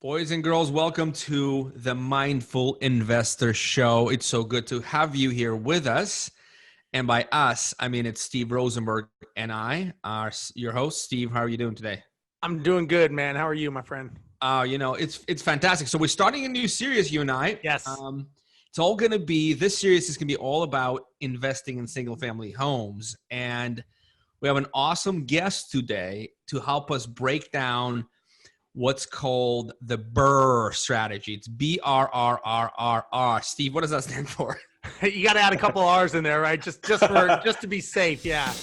Boys and girls, welcome to the Mindful Investor Show. It's so good to have you here with us. And by us, I mean it's Steve Rosenberg and I are your host. Steve, how are you doing today? I'm doing good, man. How are you, my friend? It's fantastic. So we're starting a new series, you and I. Yes. It's all going to be, this series is going to be all about investing in single-family homes. And we have an awesome guest today to help us break down what's called the BRRRR strategy. It's BRRRR. Steve, what does that stand for? You got to add a couple R's in there, right? Just to be safe. Yeah.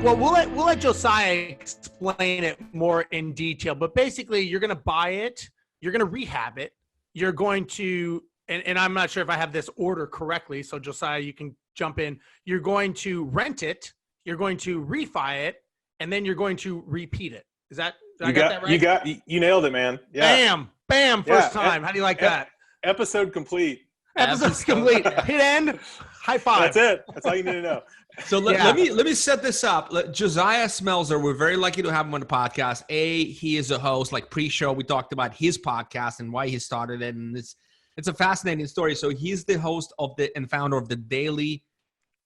Well, we'll let Josiah explain it more in detail. But basically, you're going to buy it, you're going to rehab it, you're going to, and I'm not sure if I have this order correctly. So Josiah, you can jump in. You're going to rent it, you're going to refi it, and then you're going to repeat it. Is that? Did I get that right? You nailed it, man. Yeah. Bam, first time. How do you like that? Episode complete. Episode complete. Hit end. High five. That's it. That's all you need to know. So let me set this up. Josiah Smelser, we're very lucky to have him on the podcast. He is a host. Like pre-show, we talked about his podcast and why he started it, and it's a fascinating story. So he's the host of and founder of the Daily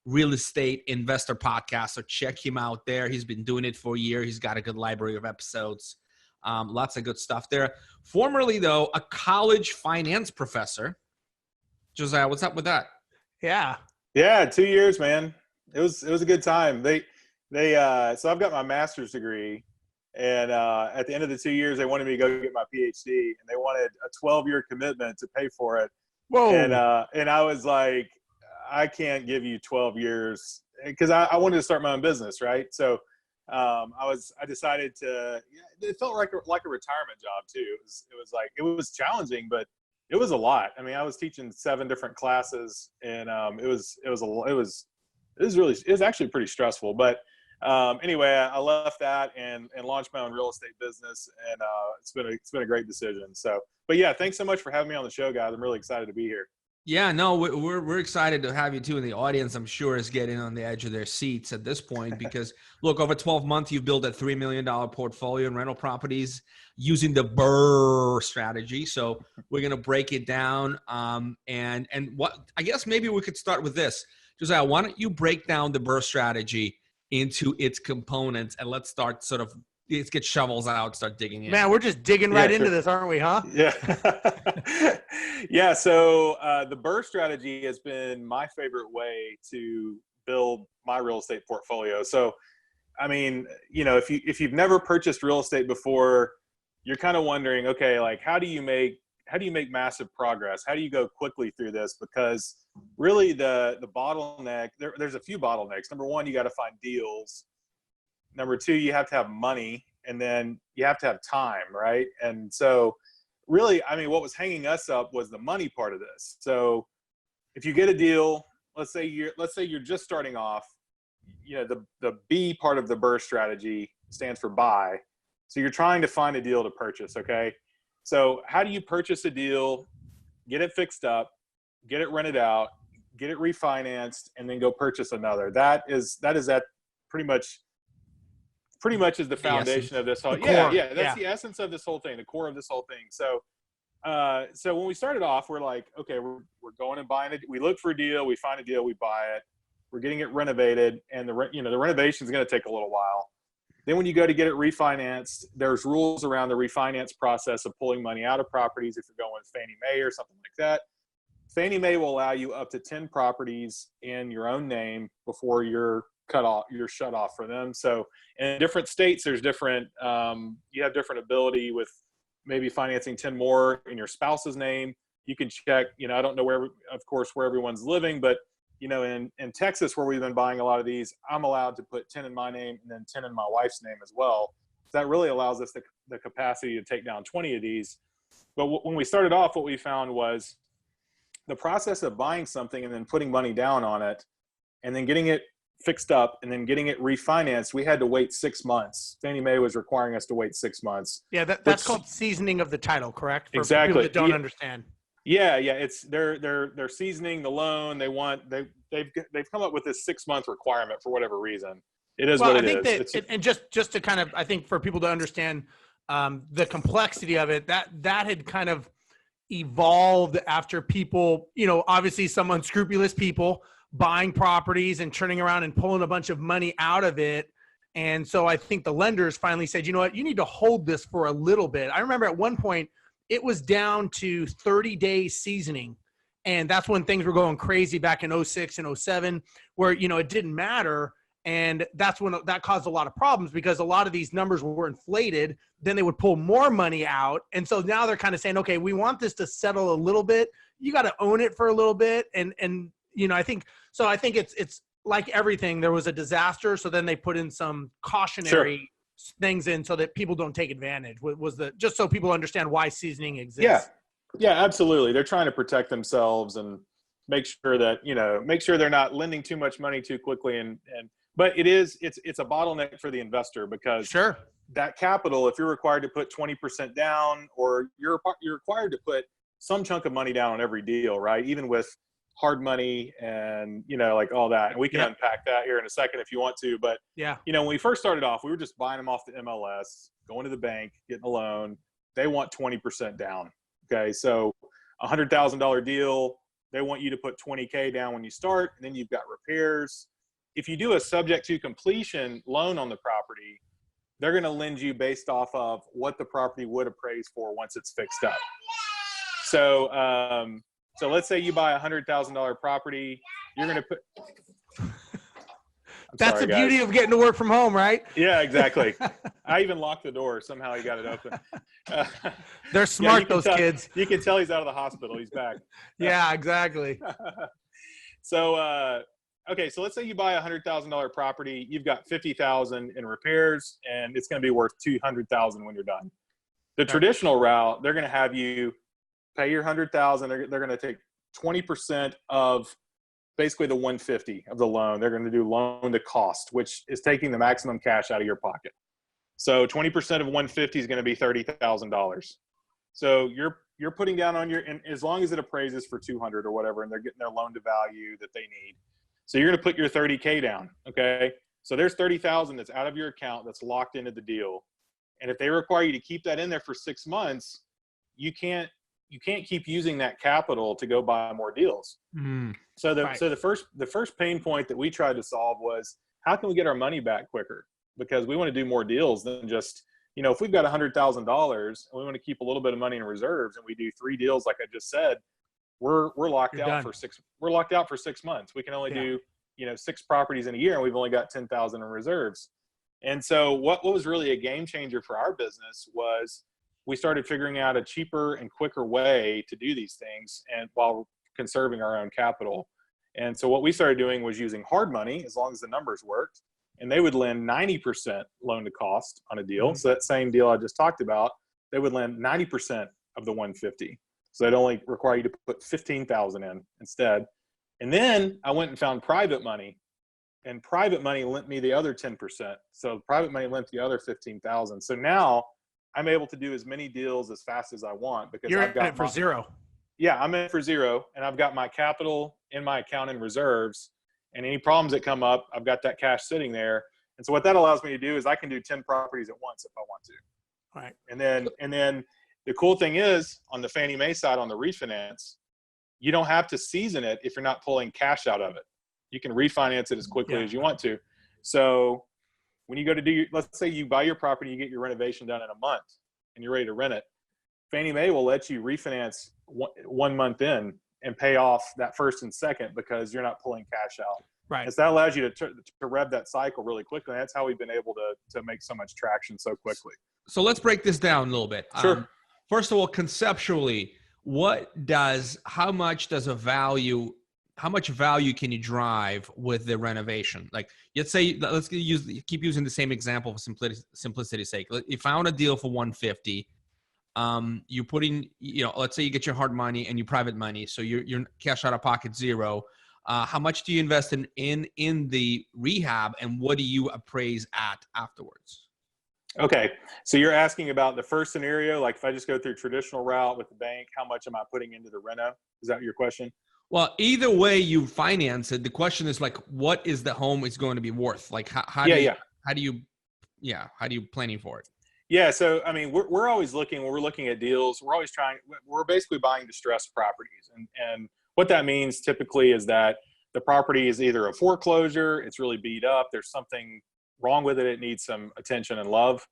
Real Estate Investor Podcast. So check him out there. He's been doing it for a year. He's got a good library of episodes. Lots of good stuff there. Formerly, though, a college finance professor. Josiah, what's up with that? Yeah, 2 years, man. It was a good time. So I've got my master's degree, and at the end of the 2 years, they wanted me to go get my PhD, and they wanted a 12-year commitment to pay for it. Whoa! And I was like, I can't give you 12 years because I wanted to start my own business, right? So I decided to. It felt like a retirement job too. It was challenging, but it was a lot. I mean, I was teaching 7 different classes, and it was actually pretty stressful. But anyway, I left that and launched my own real estate business, and it's been a great decision. So, but yeah, thanks so much for having me on the show, guys. I'm really excited to be here. Yeah, no, we're excited to have you too. And the audience, I'm sure, is getting on the edge of their seats at this point because, look, over 12 months, you've built a $3 million portfolio in rental properties using the BRRRR strategy. So we're going to break it down. And what I guess maybe we could start with this. Josiah, why don't you break down the BRRRR strategy into its components, and let's get shovels out, start digging in. Man, we're just digging right into this, aren't we, huh? Yeah. Yeah. So the BRRRR strategy has been my favorite way to build my real estate portfolio. So, I mean, if you've never purchased real estate before, you're kind of wondering, okay, like how do you make massive progress? How do you go quickly through this? Because really the bottleneck, there's a few bottlenecks. Number one, you got to find deals. Number two, you have to have money, and then you have to have time, right? And so really, I mean, what was hanging us up was the money part of this. So if you get a deal, let's say you're just starting off, the B part of the BRRRR strategy stands for buy. So you're trying to find a deal to purchase, okay? So how do you purchase a deal, get it fixed up, get it rented out, get it refinanced, and then go purchase another? That is that pretty much is the foundation of this whole. That's the essence of this whole thing, the core of this whole thing. So, so when we started off, we're like, okay, we're going and buying it. We look for a deal, we find a deal, we buy it. We're getting it renovated, and the renovation is going to take a little while. Then when you go to get it refinanced, there's rules around the refinance process of pulling money out of properties. If you're going with Fannie Mae or something like that, Fannie Mae will allow you up to 10 properties in your own name before you're shut off for them. So in different states, there's different, you have different ability with maybe financing 10 more in your spouse's name. You can check, I don't know where everyone's living, but in Texas, where we've been buying a lot of these, I'm allowed to put 10 in my name and then 10 in my wife's name as well. So that really allows us the capacity to take down 20 of these. But when we started off, what we found was the process of buying something and then putting money down on it and then getting it fixed up and then getting it refinanced, we had to wait 6 months. Fannie Mae was requiring us to wait 6 months. Yeah, that's called seasoning of the title, correct? For exactly. people that don't understand. Yeah, it's they're seasoning the loan. They've come up with this 6 month requirement for whatever reason. It is what it is. And just to kind of, I think for people to understand the complexity of it, that had kind of evolved after people, obviously some unscrupulous people buying properties and turning around and pulling a bunch of money out of it. And so I think the lenders finally said, you know what, you need to hold this for a little bit. I remember at one point it was down to 30 days seasoning. And that's when things were going crazy back in 06 and 07, where, it didn't matter. And that's when that caused a lot of problems, because a lot of these numbers were inflated. Then they would pull more money out. And so now they're kind of saying, okay, we want this to settle a little bit. You got to own it for a little bit. And I think it's like everything. There was a disaster. So then they put in some cautionary things in so that people don't take advantage. Just so people understand why seasoning exists. Yeah, absolutely. They're trying to protect themselves and make sure that, they're not lending too much money too quickly. But it's a bottleneck for the investor, because that capital, if you're required to put 20% down, or you're required to put some chunk of money down on every deal, right? Even with hard money and, like all that. And we can unpack that here in a second if you want to. But, when we first started off, we were just buying them off the MLS, going to the bank, getting a loan. They want 20% down. Okay. So $100,000 deal, they want you to put 20K down when you start, and then you've got repairs. If you do a subject to completion loan on the property, they're going to lend you based off of what the property would appraise for once it's fixed up. So let's say you buy a $100,000 property, you're going to put. That's the beauty of getting to work from home, right? Yeah, exactly. I even locked the door. Somehow he got it open. They're smart, those kids. You can tell he's out of the hospital. He's back. Yeah, exactly. So, okay, so let's say you buy a $100,000 property. You've got $50,000 in repairs, and it's going to be worth $200,000 when you're done. The traditional route, they're going to have you pay your $100,000. They're going to take 20% of basically the 150 of the loan. They're going to do loan to cost, which is taking the maximum cash out of your pocket. So 20% of 150 is going to be $30,000. So you're putting down on and as long as it appraises for 200 or whatever, and they're getting their loan to value that they need. So you're going to put your 30K down. Okay. So there's 30,000 that's out of your account that's locked into the deal. And if they require you to keep that in there for 6 months, you can't keep using that capital to go buy more deals. So the first pain point that we tried to solve was, how can we get our money back quicker? Because we want to do more deals than just, if we've got $100,000 and we want to keep a little bit of money in reserves, and we do 3 deals, like I just said, we're locked out for 6. We're locked out for 6 months. We can only do 6 properties in a year, and we've only got 10,000 in reserves. And so what was really a game changer for our business was, we started figuring out a cheaper and quicker way to do these things, and while conserving our own capital. And so what we started doing was using hard money, as long as the numbers worked, and they would lend 90% loan to cost on a deal. So that same deal I just talked about, they would lend 90% of the 150. So they'd only require you to put 15,000 in instead. And then I went and found private money, and private money lent me the other 10%. So private money lent the other 15,000. So now I'm able to do as many deals as fast as I want, because you're I've got in it for zero. Yeah, I'm in it for zero, and I've got my capital in my account in reserves, and any problems that come up, I've got that cash sitting there. And so what that allows me to do is I can do 10 properties at once if I want to. All right. And then the cool thing is, on the Fannie Mae side, on the refinance, you don't have to season it if you're not pulling cash out of it. You can refinance it as quickly as you want to. So when you go to do let's say you buy your property, you get your renovation done in a month, and you're ready to rent it. Fannie Mae will let you refinance 1 month in and pay off that first and second, because you're not pulling cash out. Right. And so that allows you to rev that cycle really quickly. And that's how we've been able to make so much traction so quickly. So let's break this down a little bit. Sure. First of all, conceptually, how much value can you drive with the renovation? Like, let's keep using the same example for simplicity's sake. You found a deal for 150. You put in, let's say you get your hard money and your private money. So you're cash out of pocket zero. How much do you invest in the rehab, and what do you appraise at afterwards? Okay, so you're asking about the first scenario, like if I just go through traditional route with the bank, how much am I putting into the reno? Is that your question? Well, either way you finance it, the question is like, what is the home is going to be worth? Like, how do you planning for it? Yeah, so I mean, we're always looking when we're looking at deals. We're basically buying distressed properties, and what that means typically is that the property is either a foreclosure, it's really beat up, there's something wrong with it, it needs some attention and love.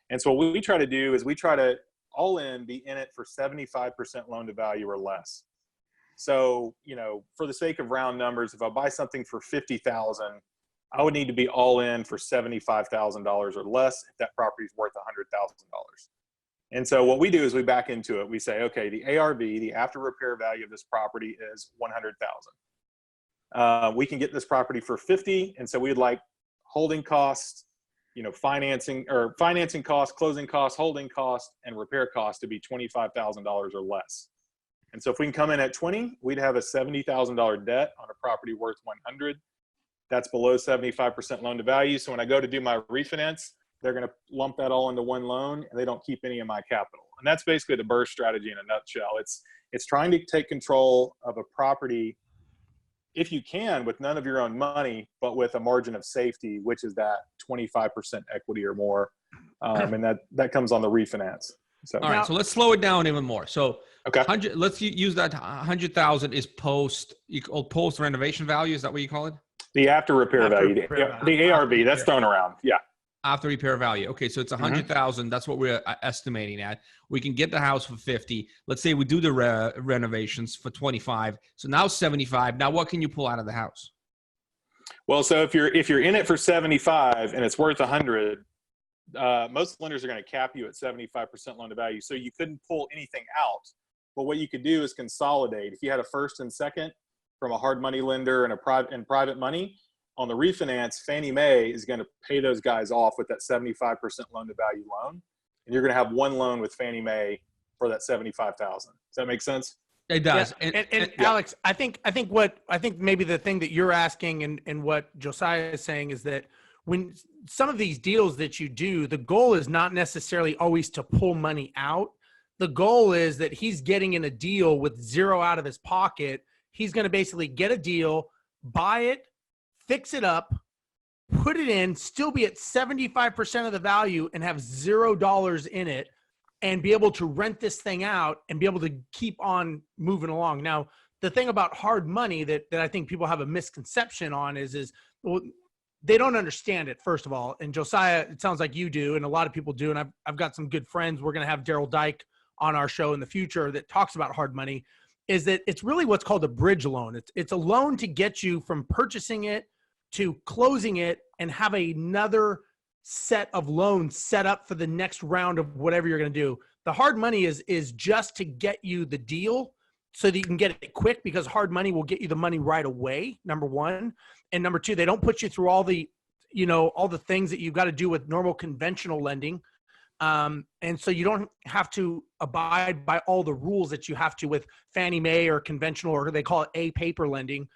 And so what we try to do is we try to all in be in it for 75% loan to value or less. So, you know, for the sake of round numbers, if I buy something for $50,000, I would need to be all in for $75,000 or less if that property is worth $100,000. And so what we do is we back into it. We say, okay, the ARV, the after repair value of this property is $100,000. We can get this property for 50, and so we'd like holding costs, you know, financing costs, closing costs, holding costs, and repair costs to be $25,000 or less. And so if we can come in at 20, we'd have a $70,000 debt on a property worth 100. That's below 75% loan to value. So when I go to do my refinance, they're going to lump that all into one loan, and they don't keep any of my capital. And that's basically the BRRRR strategy in a nutshell. It's trying to take control of a property, if you can, with none of your own money, but with a margin of safety, which is that 25% equity or more. And that comes on the refinance. So, all right, so let's slow it down even more. So okay, let's use that 100,000 is post renovation value. Is that what you call it? The after repair value, the ARV, that's thrown around. Yeah. After repair value. Okay, so it's 100,000. That's what we're estimating at. We can get the house for 50. Let's say we do the renovations for 25. So now 75. Now what can you pull out of the house? Well, so if you're in it for 75 and it's worth 100, most lenders are going to cap you at 75% loan to value. So you couldn't pull anything out. But what you could do is consolidate. If you had a first and second from a hard money lender and private money, on the refinance, Fannie Mae is going to pay those guys off with that 75% loan to value loan. And you're going to have one loan with Fannie Mae for that 75,000. Does that make sense? It does. Yeah. And Alex, I think maybe the thing that you're asking and what Josiah is saying is that when some of these deals that you do, the goal is not necessarily always to pull money out. The goal is that he's getting in a deal with zero out of his pocket. He's going to basically get a deal, buy it, fix it up, put it in, still be at 75% of the value and have $0 in it, and be able to rent this thing out and be able to keep on moving along. Now, the thing about hard money that I think people have a misconception on is well, they don't understand it, first of all. And Josiah, it sounds like you do, and a lot of people do. And I've got some good friends. We're going to have Daryl Dyke on our show in the future that talks about hard money, is that it's really what's called a bridge loan. It's a loan to get you from purchasing it to closing it and have another set of loans set up for the next round of whatever you're going to do. The hard money is just to get you the deal so that you can get it quick, because hard money will get you the money right away, number one. And number two, they don't put you through all the things that you've got to do with normal conventional lending. And so you don't have to abide by all the rules that you have to with Fannie Mae or conventional, or they call it A paper lending.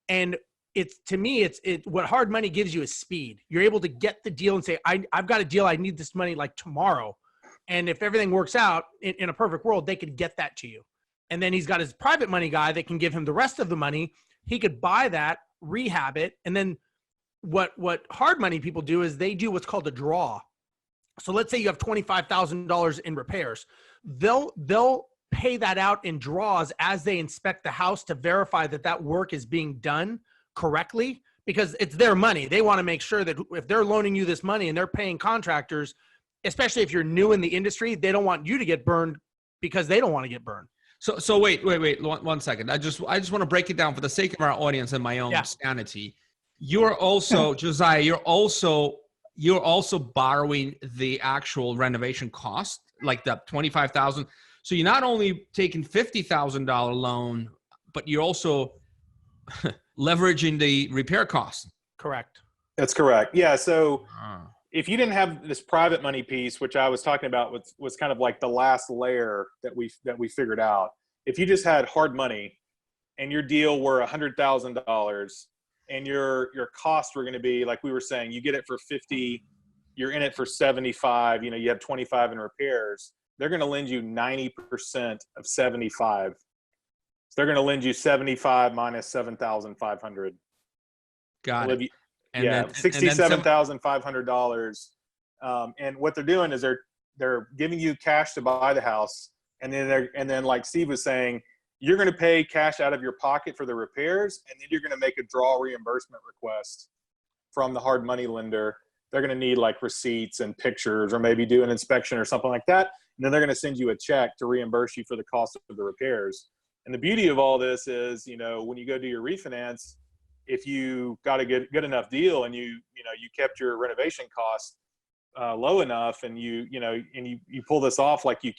And to me, what hard money gives you is speed. You're able to get the deal and say, I've got a deal. I need this money like tomorrow. And if everything works out in a perfect world, they could get that to you. And then he's got his private money guy that can give him the rest of the money. He could buy that, rehab it. And then what hard money people do is they do what's called a draw. So let's say you have $25,000 in repairs. They'll pay that out in draws as they inspect the house to verify that work is being done correctly, because it's their money. They want to make sure that if they're loaning you this money and they're paying contractors, especially if you're new in the industry, they don't want you to get burned because they don't want to get burned. So wait 1 second. I just want to break it down for the sake of our audience and my own sanity. You're also Josiah, you're also borrowing the actual renovation cost, like the $25,000. So you're not only taking $50,000 loan, but you're also leveraging the repair costs. Correct. That's correct. Yeah. So if you didn't have this private money piece, which I was talking about, was kind of like the last layer that we figured out. If you just had hard money and your deal were $100,000 and your costs were going to be, like we were saying, you get it for 50, you're in it for 75, you have 25 in repairs, they're going to lend you 90% of 75. So they're going to lend you 75 minus 7,500. Got it. And yeah, $67,500. And what they're doing is they're giving you cash to buy the house, and then like Steve was saying, you're going to pay cash out of your pocket for the repairs, and then you're going to make a draw reimbursement request from the hard money lender. They're going to need like receipts and pictures, or maybe do an inspection or something like that. And then they're going to send you a check to reimburse you for the cost of the repairs. And the beauty of all this is, when you go do your refinance, if you got a good enough deal and you kept your renovation costs low enough, and you pull this off like you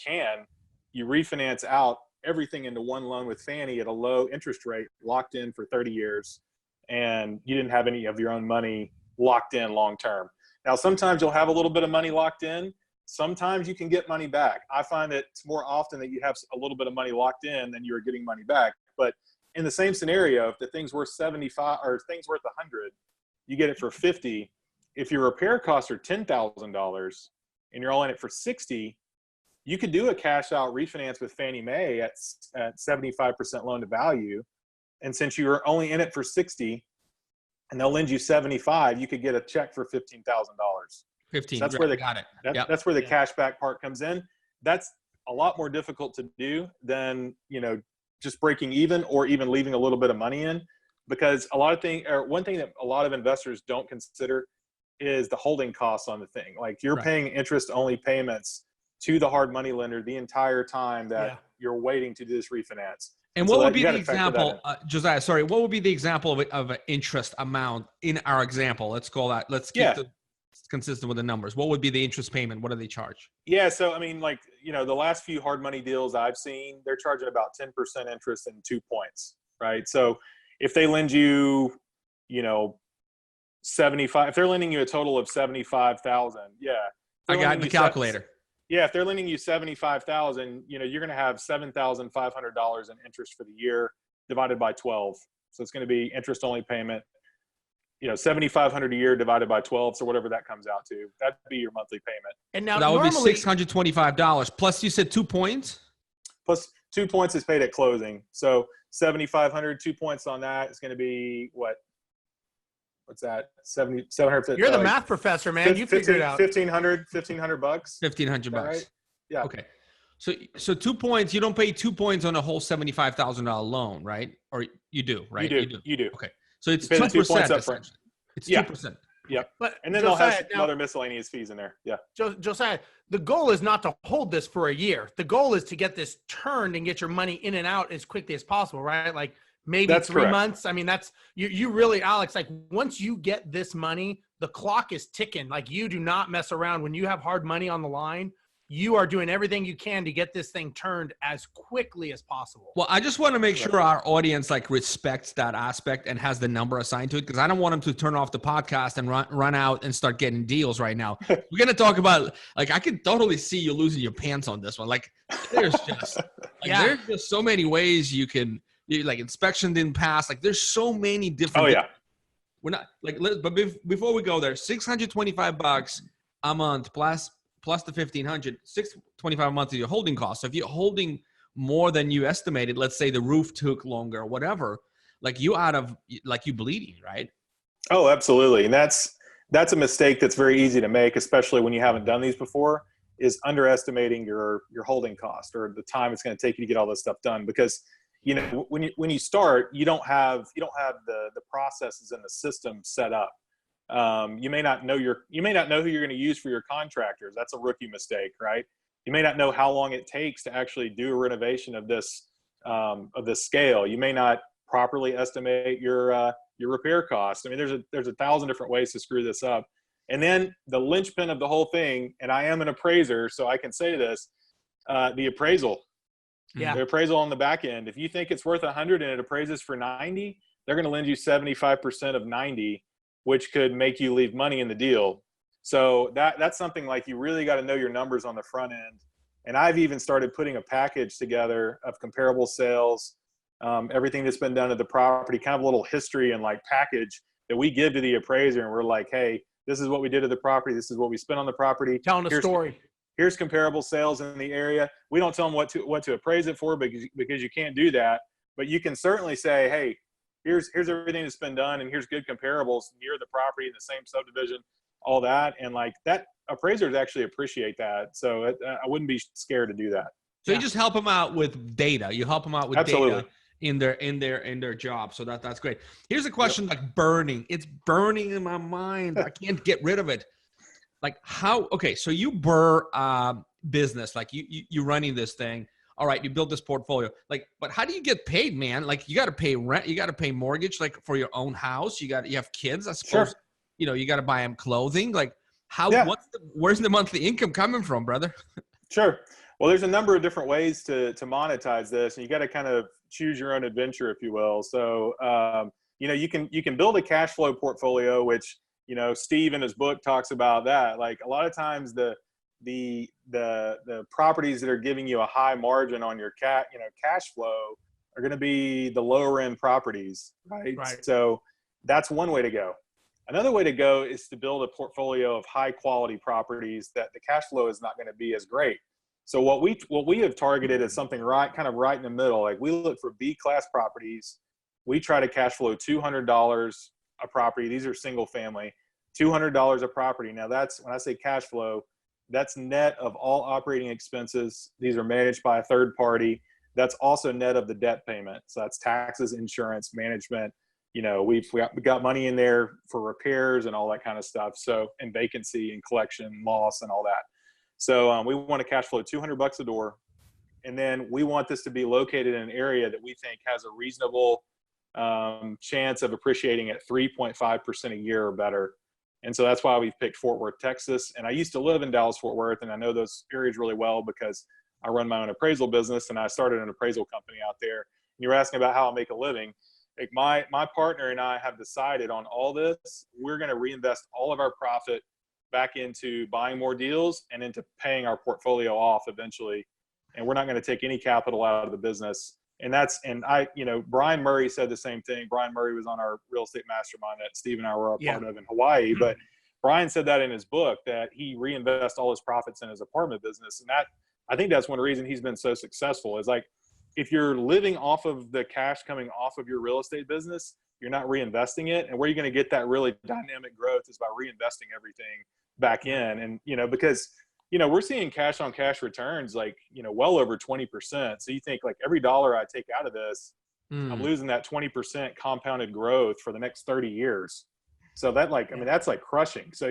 refinance out everything into one loan with Fannie at a low interest rate, locked in for 30 years, and you didn't have any of your own money locked in long term. Now, sometimes you'll have a little bit of money locked in. Sometimes you can get money back. I find that it's more often that you have a little bit of money locked in than you're getting money back. But in the same scenario, if the thing's worth 75 or thing's worth 100, you get it for 50. If your repair costs are $10,000 and you're all in it for 60, you could do a cash out refinance with Fannie Mae at 75% loan to value. And since you were only in it for 60 and they'll lend you 75, you could get a check for $15,000. 15. So that's where got it. That's where the cashback part comes in. That's a lot more difficult to do than, just breaking even or even leaving a little bit of money in, because one thing that a lot of investors don't consider is the holding costs on the thing. Like you're paying interest only payments to the hard money lender the entire time that you're waiting to do this refinance. And what would be the example, Josiah, sorry, what would be the example of an interest amount in our example? Let's keep consistent with the numbers. What would be the interest payment? What do they charge? Yeah. So, I mean, the last few hard money deals I've seen, they're charging about 10% interest and 2 points, right? So if they lend you, 75, if they're lending you a total of 75,000, I got the calculator. If they're lending you 75,000, you're going to have $7,500 in interest for the year divided by 12. So it's going to be interest only payment, $7,500 a year divided by 12. So whatever that comes out to, that'd be your monthly payment. And now that would be $625. Plus, you said 2 points. Plus 2 points is paid at closing. So 7,500, 2 points on that is going to be what? What's that? 750. You're the math professor, man. You figured it out. $1,500 bucks. $1,500 bucks. Right? Yeah. Okay. So 2 points. You don't pay 2 points on a whole $75,000 loan, right? Or you do, right? You do. Okay. So it's 2%. It's 2%. Yep. But and then Josiah, they'll have some other miscellaneous fees in there. Yeah. Josiah, the goal is not to hold this for a year. The goal is to get this turned and get your money in and out as quickly as possible, right? Like maybe that's 3 correct. months. I mean, that's you really, Alex, like once you get this money, the clock is ticking. Like you do not mess around. When you have hard money on the line, you are doing everything you can to get this thing turned as quickly as possible. Well, I just want to make sure our audience respects that aspect and has the number assigned to it, because I don't want them to turn off the podcast and run out and start getting deals right now. We're going to talk about, I can totally see you losing your pants on this one. There's just, there's just so many ways you can, inspection didn't pass. There's so many different. Oh yeah. We're not but before we go there, $625 a month plus the $1,500, $625 a month is your holding cost. So if you're holding more than you estimated, let's say the roof took longer or whatever, you bleeding, right? Oh, absolutely. And that's a mistake that's very easy to make, especially when you haven't done these before, is underestimating your holding cost or the time it's going to take you to get all this stuff done. Because, when you start, you don't have the processes and the system set up. You may not know who you're going to use for your contractors. That's a rookie mistake, right? You may not know how long it takes to actually do a renovation of this scale. You may not properly estimate your repair costs. I mean, there's a thousand different ways to screw this up. And then the linchpin of the whole thing, and I am an appraiser, so I can say this, the appraisal. Yeah. The appraisal on the back end. If you think it's worth 100 and it appraises for 90, they're going to lend you 75% of 90, which could make you leave money in the deal. So that's something you really got to know your numbers on the front end. And I've even started putting a package together of comparable sales, everything that's been done to the property, kind of a little history and like package that we give to the appraiser. And we're like, hey, this is what we did to the property. This is what we spent on the property. Telling a story. Here's comparable sales in the area. We don't tell them what to appraise it for because you can't do that. But you can certainly say, hey, here's everything that's been done, and here's good comparables near the property in the same subdivision, all that. And like that, appraisers actually appreciate that. So I wouldn't be scared to do that. So you just help them out with data. You help them out with Absolutely. data in their job. So that's great. Here's a question like burning. It's burning in my mind. I can't get rid of it. Like how, okay, so you BRRRR business, like you running this thing. All right, you build this portfolio. Like, but how do you get paid, man? Like you got to pay rent, you got to pay mortgage, like for your own house. You have kids, I suppose. Sure. You know, you got to buy them clothing. Like how, where's the monthly income coming from, brother? Sure. Well, there's a number of different ways to monetize this, and you got to kind of choose your own adventure, if you will. So, you know, you can build a cash flow portfolio, which, you know, Steve in his book talks about that. Like a lot of times the properties that are giving you a high margin on your cash flow are going to be the lower end properties, right? So that's one way to go. Another way to go is to build a portfolio of high quality properties that the cash flow is not going to be as great. So what we have targeted is something right in the middle. Like we look for B class properties. We try to cash flow $200 a property. These are single family, $200 a property. Now that's, when I say cash flow, that's net of all operating expenses. These are managed by a third party. That's also net of the debt payment. So that's taxes, insurance, management. You know, we got money in there for repairs and all that kind of stuff. So, and vacancy and collection loss and all that. So we want to cash flow $200 a door. And then we want this to be located in an area that we think has a reasonable chance of appreciating at 3.5% a year or better. And so that's why we've picked Fort Worth, Texas. And I used to live in Dallas, Fort Worth, and I know those areas really well because I run my own appraisal business and I started an appraisal company out there. And you're asking about how I make a living. Like my partner and I have decided on all this, we're going to reinvest all of our profit back into buying more deals and into paying our portfolio off eventually. And we're not going to take any capital out of the business. And Brian Murray said the same thing. Brian Murray was on our real estate mastermind that Steve and I were a part of in Hawaii. But Brian said that in his book, that he reinvests all his profits in his apartment business. And that, I think that's one reason he's been so successful, is like, if you're living off of the cash coming off of your real estate business, you're not reinvesting it. And where you're going to get that really dynamic growth is by reinvesting everything back in. And, you know, because, you know, we're seeing cash on cash returns, like, you know, well over 20%. So you think like every dollar I take out of this, I'm losing that 20% compounded growth for the next 30 years. So that, like, I mean, that's like crushing. So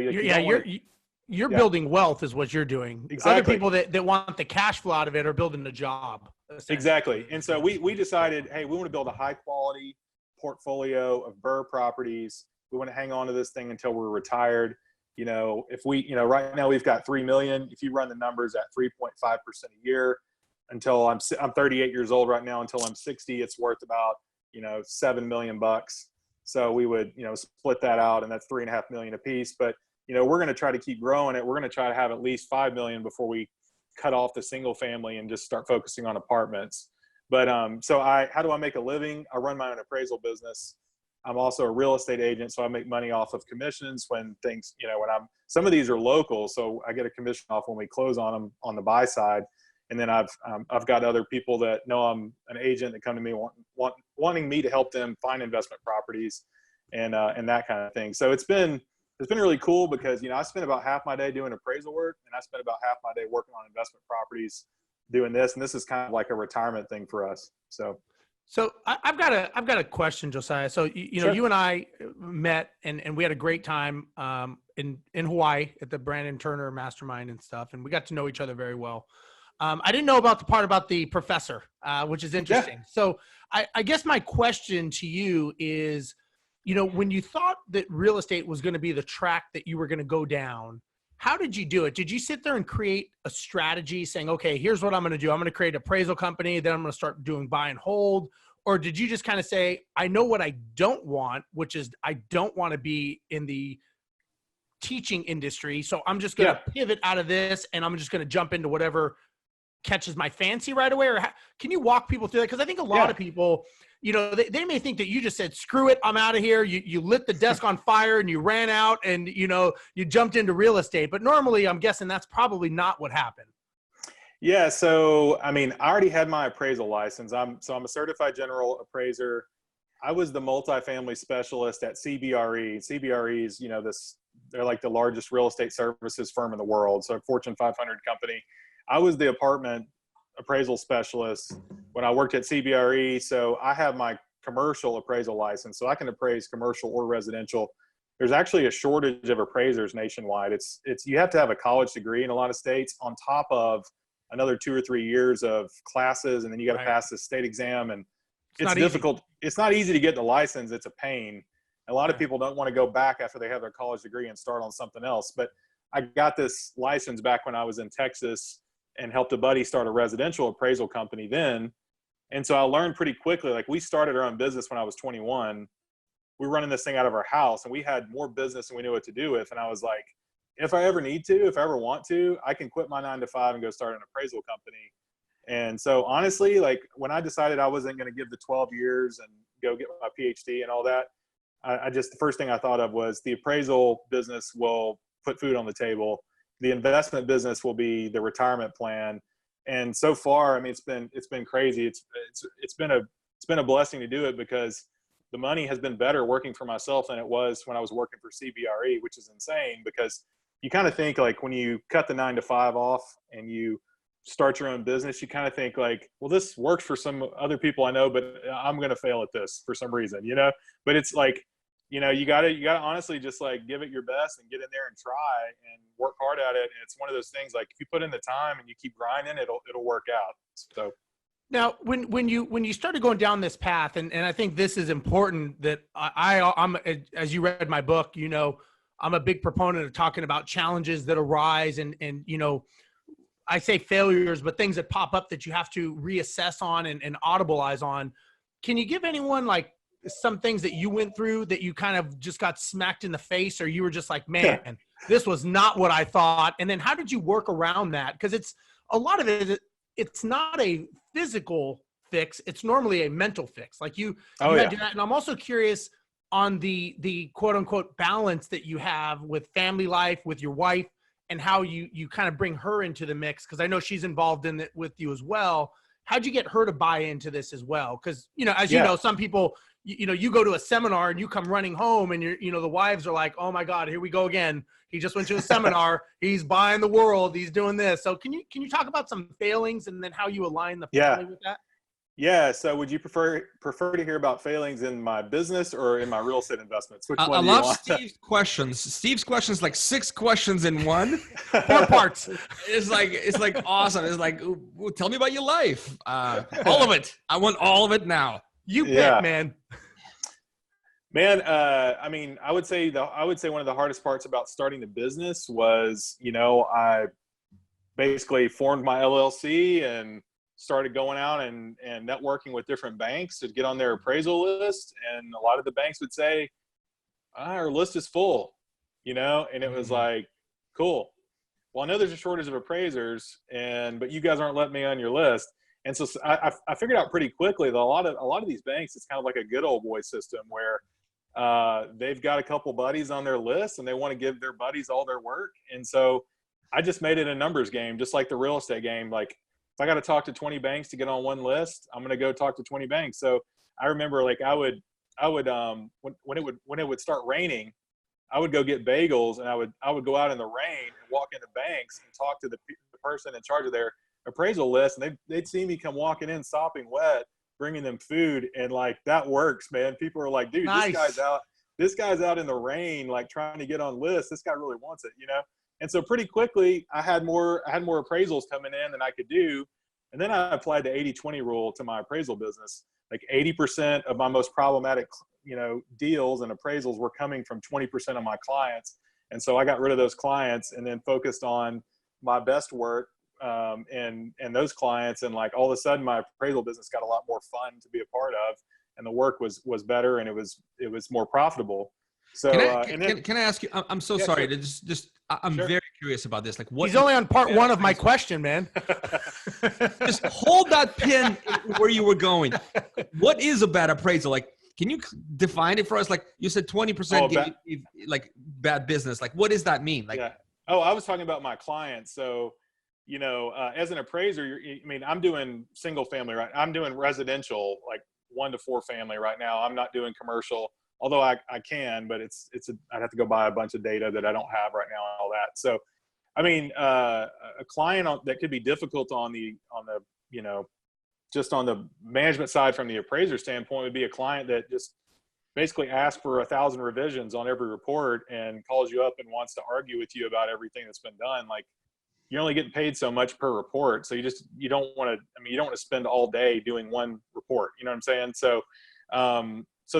you're building wealth is what you're doing. Exactly. Other people that want the cash flow out of it are building a job. Exactly. And so we decided, hey, we want to build a high quality portfolio of BRRRR properties. We want to hang on to this thing until we're retired. You know, if we, you know, right now we've got 3 million. If you run the numbers at 3.5% a year until I'm 38 years old right now, until I'm 60, it's worth about, you know, $7 million. So we would, you know, split that out, and that's $3.5 million a piece. But, you know, we're going to try to keep growing it. We're going to try to have at least 5 million before we cut off the single family and just start focusing on apartments. But so how do I make a living? I run my own appraisal business. I'm also a real estate agent, so I make money off of commissions when things, you know, some of these are local, so I get a commission off when we close on them on the buy side. And then I've got other people that know I'm an agent that come to me wanting me to help them find investment properties and that kind of thing. So it's been really cool because, you know, I spend about half my day doing appraisal work, and I spend about half my day working on investment properties doing this. And this is kind of like a retirement thing for us. So I've got a question, Josiah. So you know, Sure. You and I met and we had a great time in Hawaii at the Brandon Turner Mastermind and stuff, and we got to know each other very well. I didn't know about the part about the professor, which is interesting. Yeah. So I guess my question to you is, you know, when you thought that real estate was going to be the track that you were going to go down, how did you do it? Did you sit there and create a strategy saying, okay, here's what I'm going to do. I'm going to create an appraisal company. Then I'm going to start doing buy and hold. Or did you just kind of say, I know what I don't want, which is I don't want to be in the teaching industry. So I'm just going to pivot out of this and I'm just going to jump into whatever catches my fancy right away? Or can you walk people through that? Because I think a lot of people, you know, they may think that you just said, screw it, I'm out of here. You lit the desk on fire and you ran out and, you know, you jumped into real estate. But normally I'm guessing that's probably not what happened. Yeah. So, I mean, I already had my appraisal license. I'm a certified general appraiser. I was the multifamily specialist at CBRE. CBRE is, you know, they're like the largest real estate services firm in the world. So a Fortune 500 company. I was the apartment appraisal specialist when I worked at CBRE. So I have my commercial appraisal license. So I can appraise commercial or residential. There's actually a shortage of appraisers nationwide. It's you have to have a college degree in a lot of states on top of another 2 or 3 years of classes. And then you got to pass the state exam, and it's difficult. Easy. It's not easy to get the license. It's a pain. A lot of people don't want to go back after they have their college degree and start on something else. But I got this license back when I was in Texas and helped a buddy start a residential appraisal company then. And so I learned pretty quickly, like we started our own business when I was 21. We were running this thing out of our house and we had more business than we knew what to do with. And I was like, if I ever need to, if I ever want to, I can quit my 9 to 5 and go start an appraisal company. And so honestly, like when I decided I wasn't going to give the 12 years and go get my PhD and all that, the first thing I thought of was the appraisal business will put food on the table. The investment business will be the retirement plan. And so far, I mean, it's been crazy. It's been a blessing to do it because the money has been better working for myself than it was when I was working for CBRE, which is insane because you kind of think like when you cut the 9 to 5 off and you start your own business, you kind of think like, well, this works for some other people I know, but I'm going to fail at this for some reason, you know? But it's like, you know, you gotta honestly just like give it your best and get in there and try and work hard at it. And it's one of those things, like if you put in the time and you keep grinding, it'll work out. So now when you started going down this path, and I think this is important that I'm, as you read my book, you know, I'm a big proponent of talking about challenges that arise and, you know, I say failures, but things that pop up that you have to reassess on and audibilize on. Can you give anyone like some things that you went through that you kind of just got smacked in the face, or you were just like, man, this was not what I thought? And then how did you work around that? Because it's a lot of it's not a physical fix. It's normally a mental fix. Like you had to do that. And I'm also curious on the quote unquote balance that you have with family life, with your wife, and how you kind of bring her into the mix. Cause I know she's involved in it with you as well. How'd you get her to buy into this as well? Cause you know, as you know, some people, you know, you go to a seminar and you come running home and you know, the wives are like, oh my God, here we go again. He just went to a seminar. He's buying the world. He's doing this. So can you talk about some failings and then how you align the family with that? Yeah. So would you prefer to hear about failings in my business or in my real estate investments? Which one I do you love want? Steve's questions. Steve's questions like 6 questions in one. 4 parts. It's like awesome. It's like, ooh, tell me about your life. All of it. I want all of it now. You pick, man. Man, I mean, I would say one of the hardest parts about starting the business was, you know, I basically formed my LLC and started going out and networking with different banks to get on their appraisal list. And a lot of the banks would say, our list is full, you know, and it was like, cool. Well, I know there's a shortage of appraisers, but you guys aren't letting me on your list. And so I figured out pretty quickly that a lot of these banks, it's kind of like a good old boy system where they've got a couple buddies on their list and they want to give their buddies all their work. And so I just made it a numbers game, just like the real estate game. Like if I got to talk to 20 banks to get on one list, I'm going to go talk to 20 banks. So I remember like I would when it would start raining, I would go get bagels and I would go out in the rain and walk into banks and talk to the person in charge of their appraisal list, and they'd see me come walking in sopping wet, bringing them food, and like that works, man. People are like, dude, nice. this guy's out in the rain, like trying to get on lists. This guy really wants it, you know? And so pretty quickly I had more appraisals coming in than I could do. And then I applied the 80-20 rule to my appraisal business. Like 80% of my most problematic, you know, deals and appraisals were coming from 20% of my clients. And so I got rid of those clients and then focused on my best work and those clients. And like all of a sudden my appraisal business got a lot more fun to be a part of, and the work was better, and it was more profitable. So can I ask you, I'm so sorry. Sure. I'm Sure. very curious about this. Like, what? He's only on part one of my question, man. Just hold that pin where you were going. What is a bad appraisal? Like, can you define it for us? Like you said, 20% like bad business. Like, what does that mean? Like, yeah. Oh, I was talking about my clients. So, as an appraiser, I'm doing single family, right? I'm doing residential, like 1 to 4 family right now. I'm not doing commercial, although I can, but I'd have to go buy a bunch of data that I don't have right now and all that. So, a client that could be difficult on the just on the management side from the appraiser standpoint would be a client that just basically asks for 1,000 revisions on every report and calls you up and wants to argue with you about everything that's been done. Like, you're only getting paid so much per report. So you don't want to spend all day doing one report. You know what I'm saying? So,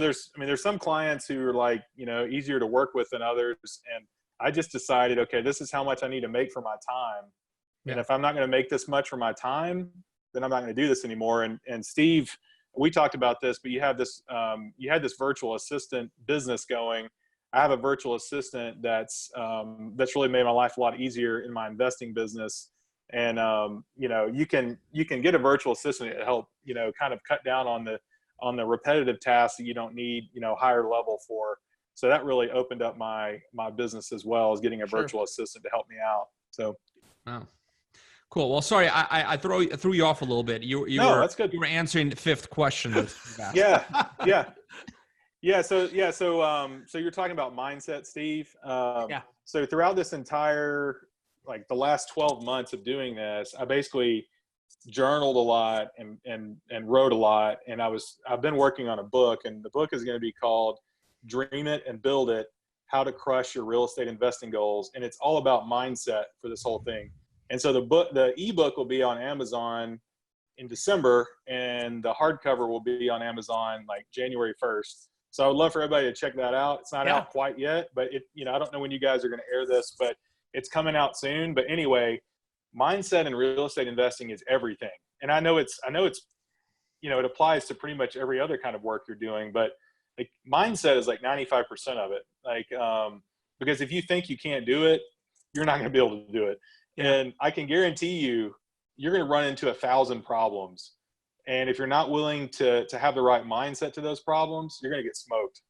there's some clients who are like, easier to work with than others. And I just decided, okay, this is how much I need to make for my time. Yeah. And if I'm not going to make this much for my time, then I'm not going to do this anymore. And Steve, we talked about this, but you had this virtual assistant business going. I have a virtual assistant that's really made my life a lot easier in my investing business. And, you can get a virtual assistant to help, kind of cut down on the repetitive tasks that you don't need, higher level for. So that really opened up my business as well, as getting a virtual assistant to help me out. So. Wow. Cool. Well, sorry, I threw you off a little bit. That's good. You were answering the 5th question. Yeah. So you're talking about mindset, Steve. Yeah. So throughout this entire, like the last 12 months of doing this, I basically journaled a lot and wrote a lot. And I've been working on a book, and the book is going to be called Dream It and Build It: How to Crush Your Real Estate Investing Goals. And it's all about mindset for this whole thing. And so the ebook will be on Amazon in December, and the hardcover will be on Amazon like January 1st. So I would love for everybody to check that out. It's not out quite yet, but I don't know when you guys are going to air this, but it's coming out soon. But anyway, mindset in real estate investing is everything. And I know it's, it applies to pretty much every other kind of work you're doing, but like mindset is like 95% of it. Like, because if you think you can't do it, you're not going to be able to do it. And I can guarantee you're going to run into 1,000 problems. And if you're not willing to have the right mindset to those problems, you're going to get smoked.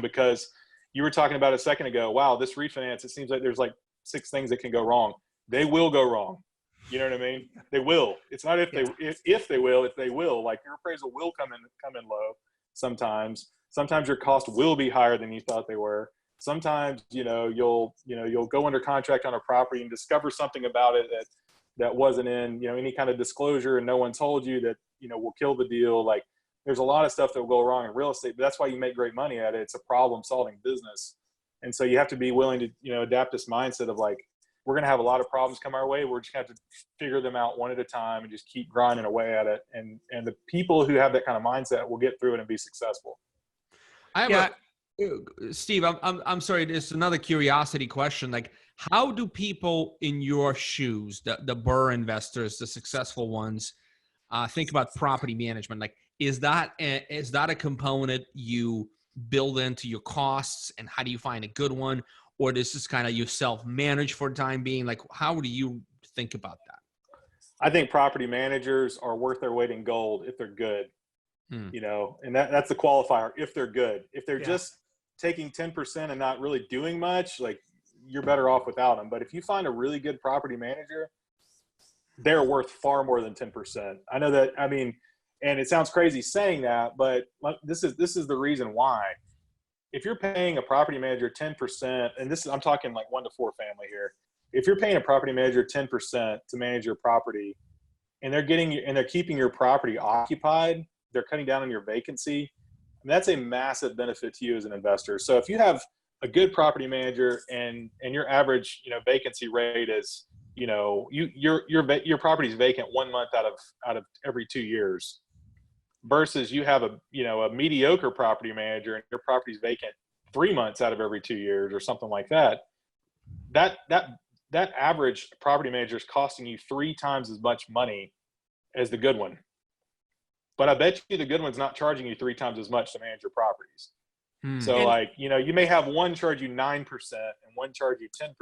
Because you were talking about a second ago, wow, this refinance, it seems like there's like 6 things that can go wrong. They will go wrong. You know what I mean? They will. It's not if they will. Like, your appraisal will come in low sometimes. Sometimes your cost will be higher than you thought they were. Sometimes, you'll go under contract on a property and discover something about it that wasn't in, any kind of disclosure, and no one told you that, will kill the deal. Like, there's a lot of stuff that will go wrong in real estate, but that's why you make great money at it. It's a problem solving business. And so you have to be willing to, adapt this mindset of like, we're going to have a lot of problems come our way. We're just going to have to figure them out one at a time and just keep grinding away at it. And the people who have that kind of mindset will get through it and be successful. Steve, I'm sorry. There's another curiosity question. Like, how do people in your shoes, the BRRRR investors, the successful ones, think about property management? Like, is that a component you build into your costs, and how do you find a good one? Or this is kind of you self-manage for the time being? Like, how do you think about that? I think property managers are worth their weight in gold if they're good, and that's the qualifier. If they're good, if they're just taking 10% and not really doing much, like, you're better off without them. But if you find a really good property manager, they're worth far more than 10%. I know that. And it sounds crazy saying that, but this is the reason why. If you're paying a property manager 10%, and I'm talking like 1 to 4 family here. If you're paying a property manager 10% to manage your property, and they're keeping your property occupied, they're cutting down on your vacancy, that's a massive benefit to you as an investor. So if you have a good property manager and your average, vacancy rate is, your property's vacant 1 month out of every 2 years, versus you have a mediocre property manager and your property's vacant 3 months out of every 2 years or something like that. That average property manager is costing you 3 times as much money as the good one. But I bet you the good one's not charging you 3 times as much to manage your properties. So you may have one charge you 9% and one charge you 10%,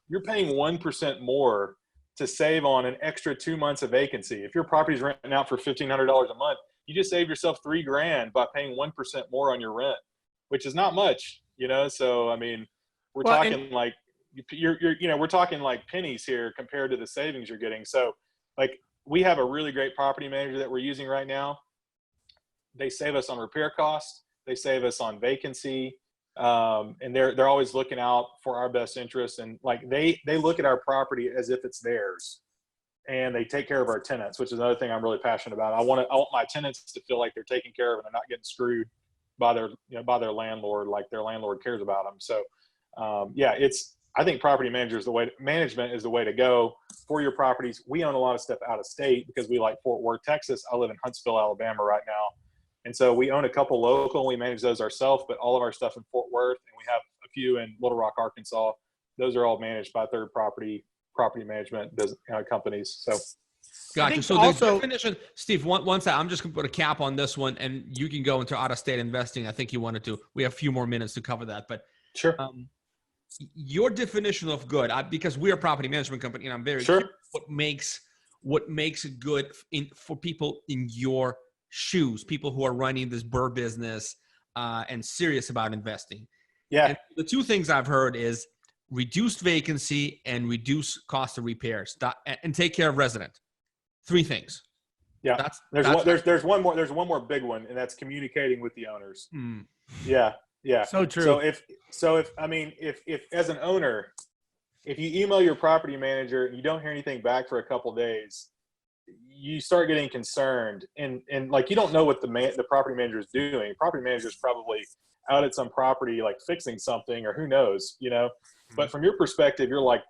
you're paying 1% more to save on an extra 2 months of vacancy. If your property's renting out for $1,500 a month, you just save yourself $3,000 by paying 1% more on your rent, which is not much, you know? So, I mean, we're talking like, we're talking like pennies here compared to the savings you're getting. So like, we have a really great property manager that we're using right now. They save us on repair costs. They save us on vacancy. And they're always looking out for our best interests. And like, they look at our property as if it's theirs, and they take care of our tenants, which is another thing I'm really passionate about. I want my tenants to feel like they're taken care of and they're not getting screwed by their landlord, like their landlord cares about them. So, I think management is the way to go for your properties. We own a lot of stuff out of state because we like Fort Worth, Texas. I live in Huntsville, Alabama right now. And so we own a couple local, and we manage those ourselves, but all of our stuff in Fort Worth, and we have a few in Little Rock, Arkansas. Those are all managed by third property management companies. So, gotcha. So also, the definition, Steve, one second, I'm just going to put a cap on this one, and you can go into out-of-state investing. I think you wanted to. We have a few more minutes to cover that, but sure. Your definition of good, because we're a property management company, and I'm very sure. curious what makes it good for people in your shoes, people who are running this BRRRR business and serious about investing. Yeah. And the two things I've heard is reduced vacancy and reduce cost of repairs, and take care of resident. Three things. Yeah. There's one more big one, and that's communicating with the owners. Yeah. Yeah. So true. So if as an owner, if you email your property manager and you don't hear anything back for a couple of days, you start getting concerned, and like, you don't know what the property manager is doing. Property manager is probably out at some property, like fixing something, or who knows, you know. But from your perspective, you're like,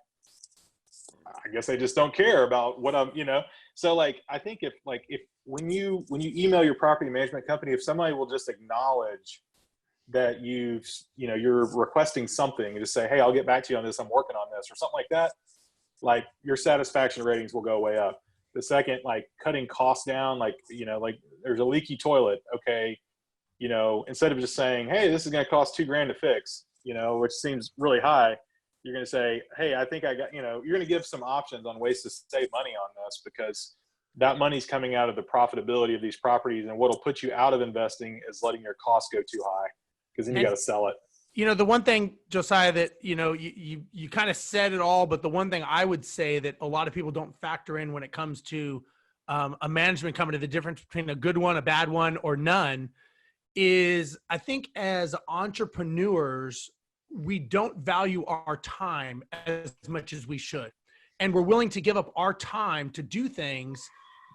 I guess they just don't care about what I'm, you know. So like, I think if when you email your property management company, if somebody will just acknowledge that you're requesting something, and just say, hey, I'll get back to you on this, I'm working on this, or something like that, like, your satisfaction ratings will go way up. The second, like, cutting costs down, like, like, there's a leaky toilet. Okay. Instead of just saying, hey, this is going to cost $2,000 to fix, which seems really high, you're going to say, hey, I think you're going to give some options on ways to save money on this, because that money's coming out of the profitability of these properties. And what'll put you out of investing is letting your costs go too high, because then you got to sell it. The one thing, Josiah, that, you kind of said it all, but the one thing I would say that a lot of people don't factor in when it comes to a management company, the difference between a good one, a bad one, or none, is I think as entrepreneurs, we don't value our time as much as we should. And we're willing to give up our time to do things,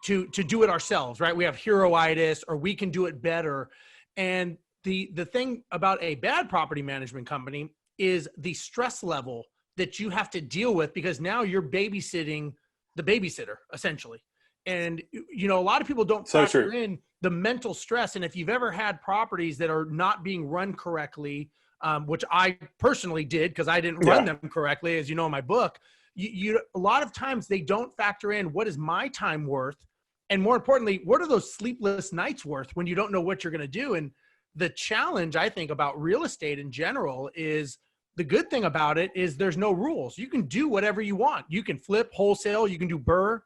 to do it ourselves, right? We have hero-itis, or we can do it better. And the thing about a bad property management company is the stress level that you have to deal with, because now you're babysitting the babysitter, essentially. And, a lot of people don't factor in the mental stress. And if you've ever had properties that are not being run correctly, which I personally did, because I didn't run them correctly, as you know in my book, a lot of times they don't factor in, what is my time worth? And more importantly, what are those sleepless nights worth when you don't know what you're going to do? And the challenge, I think, about real estate in general is, the good thing about it is there's no rules. You can do whatever you want. You can flip, wholesale, you can do BRRRR.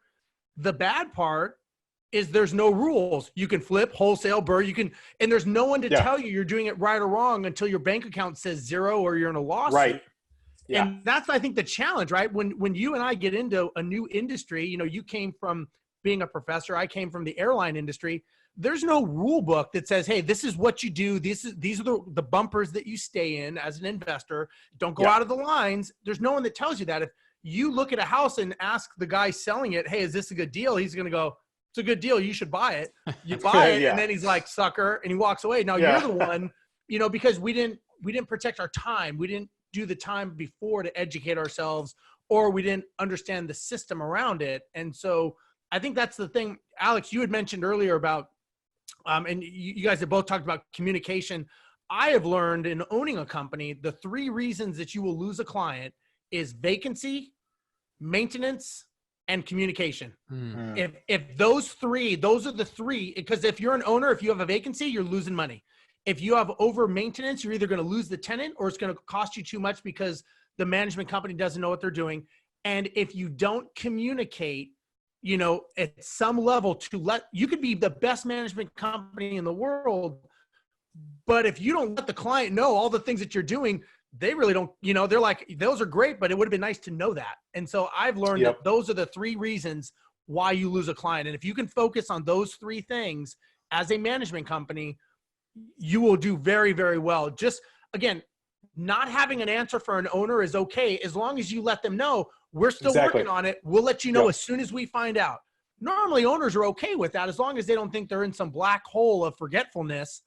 The bad part is there's no rules. You can flip, wholesale, BRRRR, and there's no one to tell you you're doing it right or wrong until your bank account says zero or you're in a lawsuit. Right. Yeah. And that's, I think, the challenge, right? When you and I get into a new industry, you came from being a professor, I came from the airline industry. There's no rule book that says, hey, this is what you do. These are the bumpers that you stay in as an investor. Don't go out of the lines. There's no one that tells you that. If you look at a house and ask the guy selling it, hey, is this a good deal? He's going to go, it's a good deal. You should buy it. You buy it. And then he's like, sucker. And he walks away. Now you're the one, because we didn't protect our time. We didn't do the time before to educate ourselves, or we didn't understand the system around it. And so I think that's the thing. Alex, you had mentioned earlier about, and you guys have both talked about communication. I have learned in owning a company, the 3 reasons that you will lose a client is vacancy, maintenance, and communication. Mm-hmm. If those are the 3, because if you're an owner, if you have a vacancy, you're losing money. If you have over maintenance, you're either going to lose the tenant, or it's going to cost you too much because the management company doesn't know what they're doing. And if you don't communicate, at some level you could be the best management company in the world, but if you don't let the client know all the things that you're doing, they really don't, they're like, those are great, but it would have been nice to know that. And so I've learned that those are the 3 reasons why you lose a client. And if you can focus on those 3 things as a management company, you will do very, very well. Just, again, not having an answer for an owner is okay, as long as you let them know we're still working on it. We'll let you know as soon as we find out. Normally owners are okay with that, as long as they don't think they're in some black hole of forgetfulness,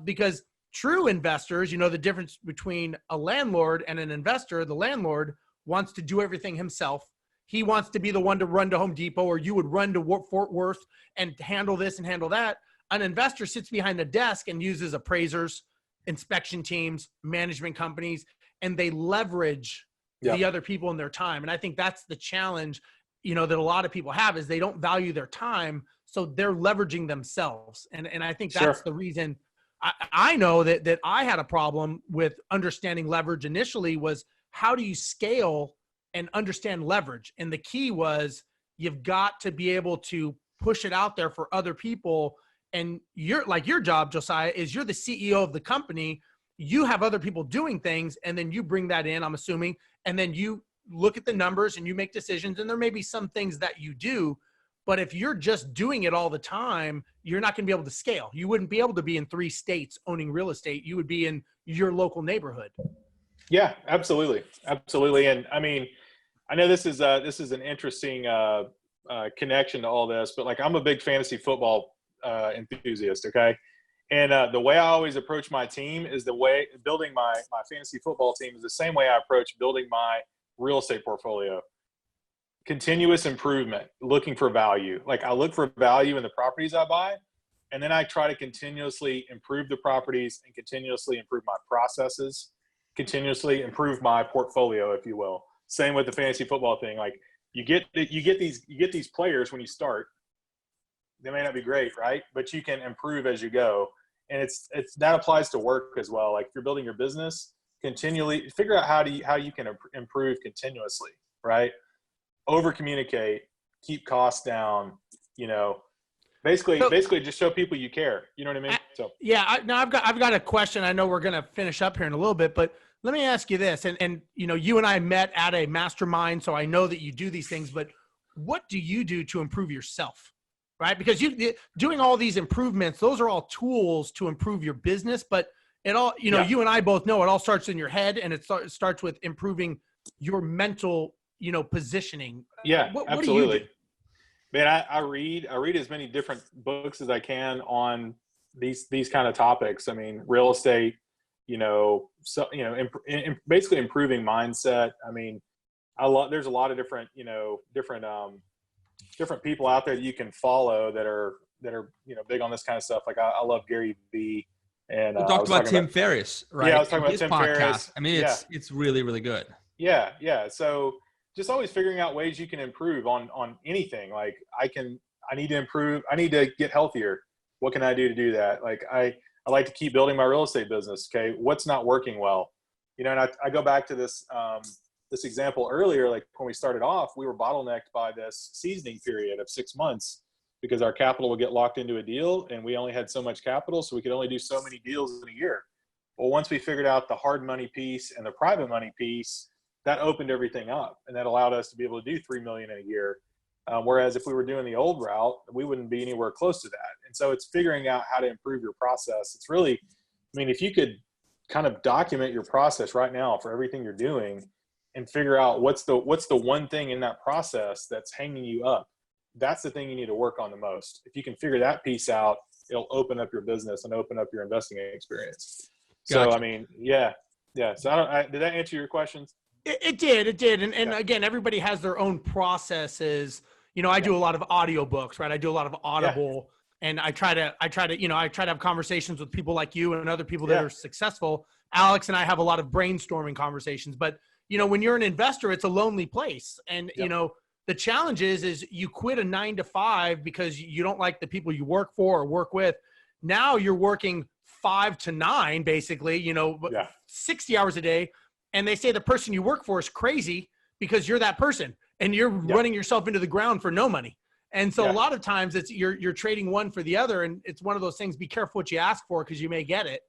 because true investors, the difference between a landlord and an investor. The landlord wants to do everything himself. He wants to be the one to run to Home Depot, or you would run to Fort Worth and handle this and handle that. An investor sits behind a desk and uses appraisers, inspection teams, management companies, and they leverage the other people in their time. And I think that's the challenge, that a lot of people have, is they don't value their time. So they're leveraging themselves. And I think that's the reason. I know that I had a problem with understanding leverage initially. Was, how do you scale and understand leverage? And the key was, you've got to be able to push it out there for other people. And you're like, your job, Josiah, is you're the CEO of the company. You have other people doing things, and then you bring that in, I'm assuming, and then you look at the numbers and you make decisions. And there may be some things that you do, but if you're just doing it all the time, you're not going to be able to scale. You wouldn't be able to be in 3 states owning real estate. You would be in your local neighborhood. Yeah, absolutely. Absolutely. And I mean, I know this is an interesting connection to all this, but like, I'm a big fantasy football enthusiast. Okay. And the way I always approach my team is building my fantasy football team is the same way I approach building my real estate portfolio. Continuous improvement, looking for value. Like, I look for value in the properties I buy, and then I try to continuously improve the properties and continuously improve my processes, continuously improve my portfolio, if you will. Same with the fantasy football thing. Like, you get these players when you start. They may not be great, right? But you can improve as you go. And it's that applies to work as well. Like, if you're building your business, continually figure out how you can improve continuously, right? Over communicate, keep costs down, basically just show people you care. You know what I mean? So now I've got a question. I know we're going to finish up here in a little bit, but let me ask you this. And you and I met at a mastermind, so I know that you do these things, but what do you do to improve yourself? Right? Because you doing all these improvements, those are all tools to improve your business, but it all, you and I both know it all starts in your head, and it starts with improving your mental, positioning. Yeah, what absolutely. do you do? Man, I read as many different books as I can on these kind of topics. I mean, real estate, basically improving mindset. I mean, there's a lot of different people out there that you can follow that are big on this kind of stuff. Like, I love Gary Vee, and we talked about Tim Ferriss, right? Yeah, I was talking about Tim podcast. Ferriss. I mean, it's really, really good. Yeah. So just always figuring out ways you can improve on anything. Like, I need to improve. I need to get healthier. What can I do to do that? Like, I like to keep building my real estate business. Okay. What's not working well? And I go back to this example earlier. Like, when we started off, we were bottlenecked by this seasoning period of 6 months because our capital would get locked into a deal, and we only had so much capital, so we could only do so many deals in a year. Well, once we figured out the hard money piece and the private money piece, that opened everything up, and that allowed us to be able to do $3 million in a year. Whereas if we were doing the old route, we wouldn't be anywhere close to that. And so it's figuring out how to improve your process. It's really, if you could kind of document your process right now for everything you're doing and figure out what's the one thing in that process that's hanging you up, that's the thing you need to work on the most. If you can figure that piece out, it'll open up your business and open up your investing experience. Gotcha. So, yeah. So did that answer your questions? It did. And again, everybody has their own processes. I do a lot of audiobooks, right? I do a lot of Audible, and I try to have conversations with people like you and other people that are successful. Alex and I have a lot of brainstorming conversations, but when you're an investor, it's a lonely place. And, the challenge is you quit a 9 to 5 because you don't like the people you work for or work with. Now you're working 5 to 9, basically, 60 hours a day. and they say the person you work for is crazy because you're that person and you're running yourself into the ground for no money. And so a lot of times it's you're trading one for the other, and it's one of those things, be careful what you ask for because you may get it.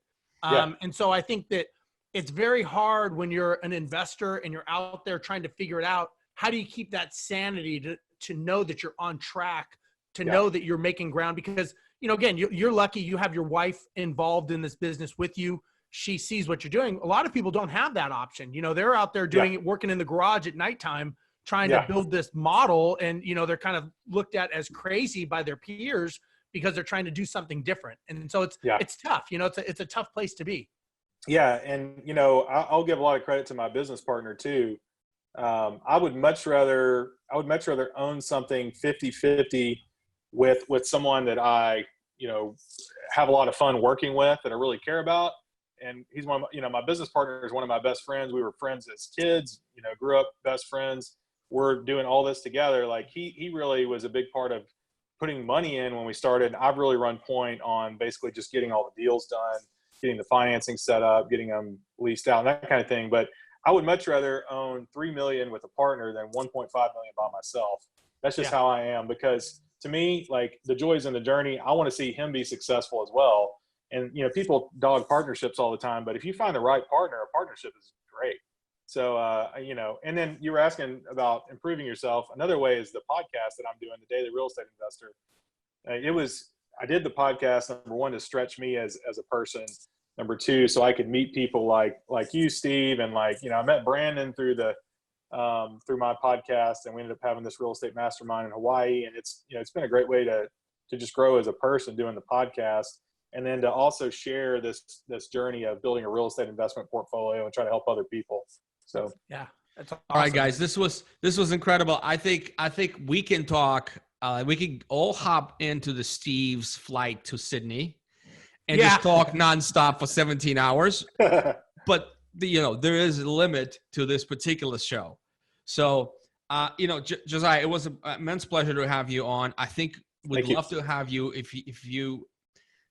And so I think that it's very hard when you're an investor and you're out there trying to figure it out. How do you keep that sanity to know that you're on track, to know that you're making ground? Because, you know, again, you're lucky you have your wife involved in this business with you. She sees what you're doing. A lot of people don't have that option. You know, they're out there doing it, working in the garage at nighttime, trying to build this model. And, you know, they're kind of looked at as crazy by their peers because they're trying to do something different. And so it's tough, you know, it's a tough place to be. Yeah. And, you know, I'll give a lot of credit to my business partner too. I would much rather own something 50-50 with someone that I, you know, have a lot of fun working with, that I really care about. And he's one of my, you know, my business partner is one of my best friends. We were friends as kids, you know, grew up best friends. We're doing all this together. Like he really was a big part of putting money in when we started. I've really run point on basically just getting all the deals done, getting the financing set up, getting them leased out, and that kind of thing. But I would much rather own $3 million with a partner than $1.5 million by myself. That's just how I am, because to me, like, the joys in the journey, I want to see him be successful as well. And, you know, people dog partnerships all the time, but if you find the right partner, a partnership is great. So, you know, and then you were asking about improving yourself. Another way is the podcast that I'm doing, The Daily Real Estate Investor. I did the podcast, number one, to stretch me as a person. Number two, so I could meet people like you, Steve, and like, you know, I met Brandon through my podcast, and we ended up having this real estate mastermind in Hawaii. And it's, you know, it's been a great way to just grow as a person doing the podcast. And then to also share this journey of building a real estate investment portfolio and try to help other people. So yeah, that's awesome. All right, guys, this was incredible. I think we can talk. We can all hop into the Steve's flight to Sydney and just talk nonstop for 17 hours. But you know, there is a limit to this particular show. So you know, Josiah, it was an immense pleasure to have you on. I think we'd love to have you if you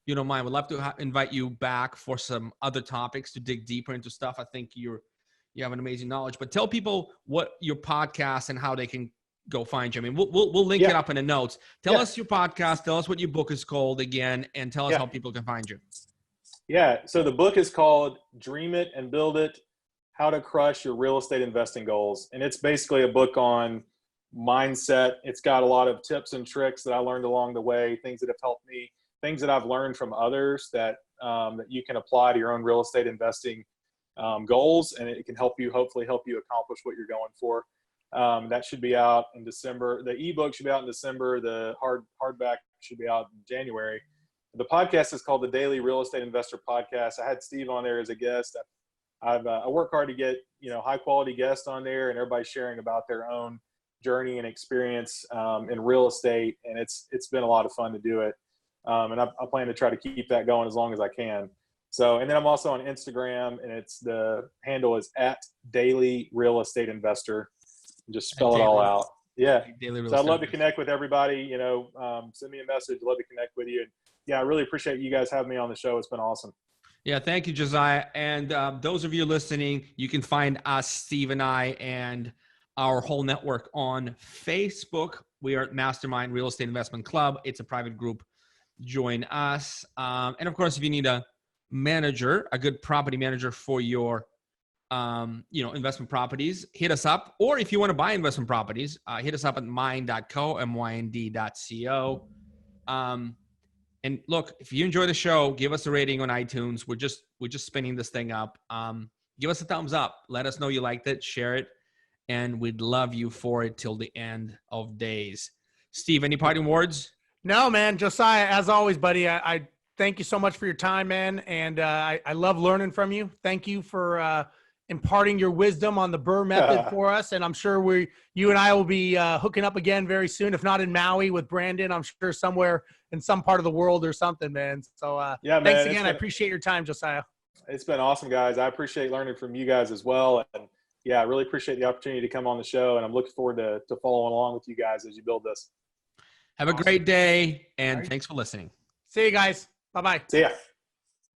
don't mind. We'd love to invite you back for some other topics to dig deeper into stuff. I think you have an amazing knowledge. But tell people what your podcast and how they can go find you. I mean, we'll link it up in the notes. Tell us your podcast. Tell us what your book is called again, and tell us how people can find you. Yeah. So the book is called Dream It and Build It: How to Crush Your Real Estate Investing Goals. And it's basically a book on mindset. It's got a lot of tips and tricks that I learned along the way, things that have helped me, things that I've learned from others that you can apply to your own real estate investing goals, and it can hopefully help you accomplish what you're going for. That should be out in December. The ebook should be out in December. The hardback should be out in January. The podcast is called the Daily Real Estate Investor Podcast. I had Steve on there as a guest. I work hard to get, you know, high quality guests on there, and everybody's sharing about their own journey and experience in real estate, and it's been a lot of fun to do it. And I plan to try to keep that going as long as I can. So, and then I'm also on Instagram, and the handle is @Daily Real Estate Investor. Just spell it all out. Yeah. So I'd love to connect with everybody. You know, send me a message. I'd love to connect with you. And yeah, I really appreciate you guys having me on the show. It's been awesome. Yeah, thank you, Josiah. And those of you listening, you can find us, Steve and I, and our whole network on Facebook. We are at Mastermind Real Estate Investment Club. It's a private group. Join us. And of course, if you need a good property manager for your, investment properties, hit us up. Or if you want to buy investment properties, hit us up at mind.co, MYND.co. And look, if you enjoy the show, give us a rating on iTunes. We're just spinning this thing up. Give us a thumbs up. Let us know you liked it. Share it. And we'd love you for it till the end of days. Steve, any parting words? No, man. Josiah, as always, buddy, I thank you so much for your time, man. And I love learning from you. Thank you for imparting your wisdom on the BRRRR method for us. And I'm sure you and I will be hooking up again very soon, if not in Maui with Brandon. I'm sure somewhere in some part of the world or something, man. So thanks again. I appreciate your time, Josiah. It's been awesome, guys. I appreciate learning from you guys as well. And yeah, I really appreciate the opportunity to come on the show. And I'm looking forward to following along with you guys as you build this. Have a great day, and thanks for listening. See you guys. Bye-bye. See ya.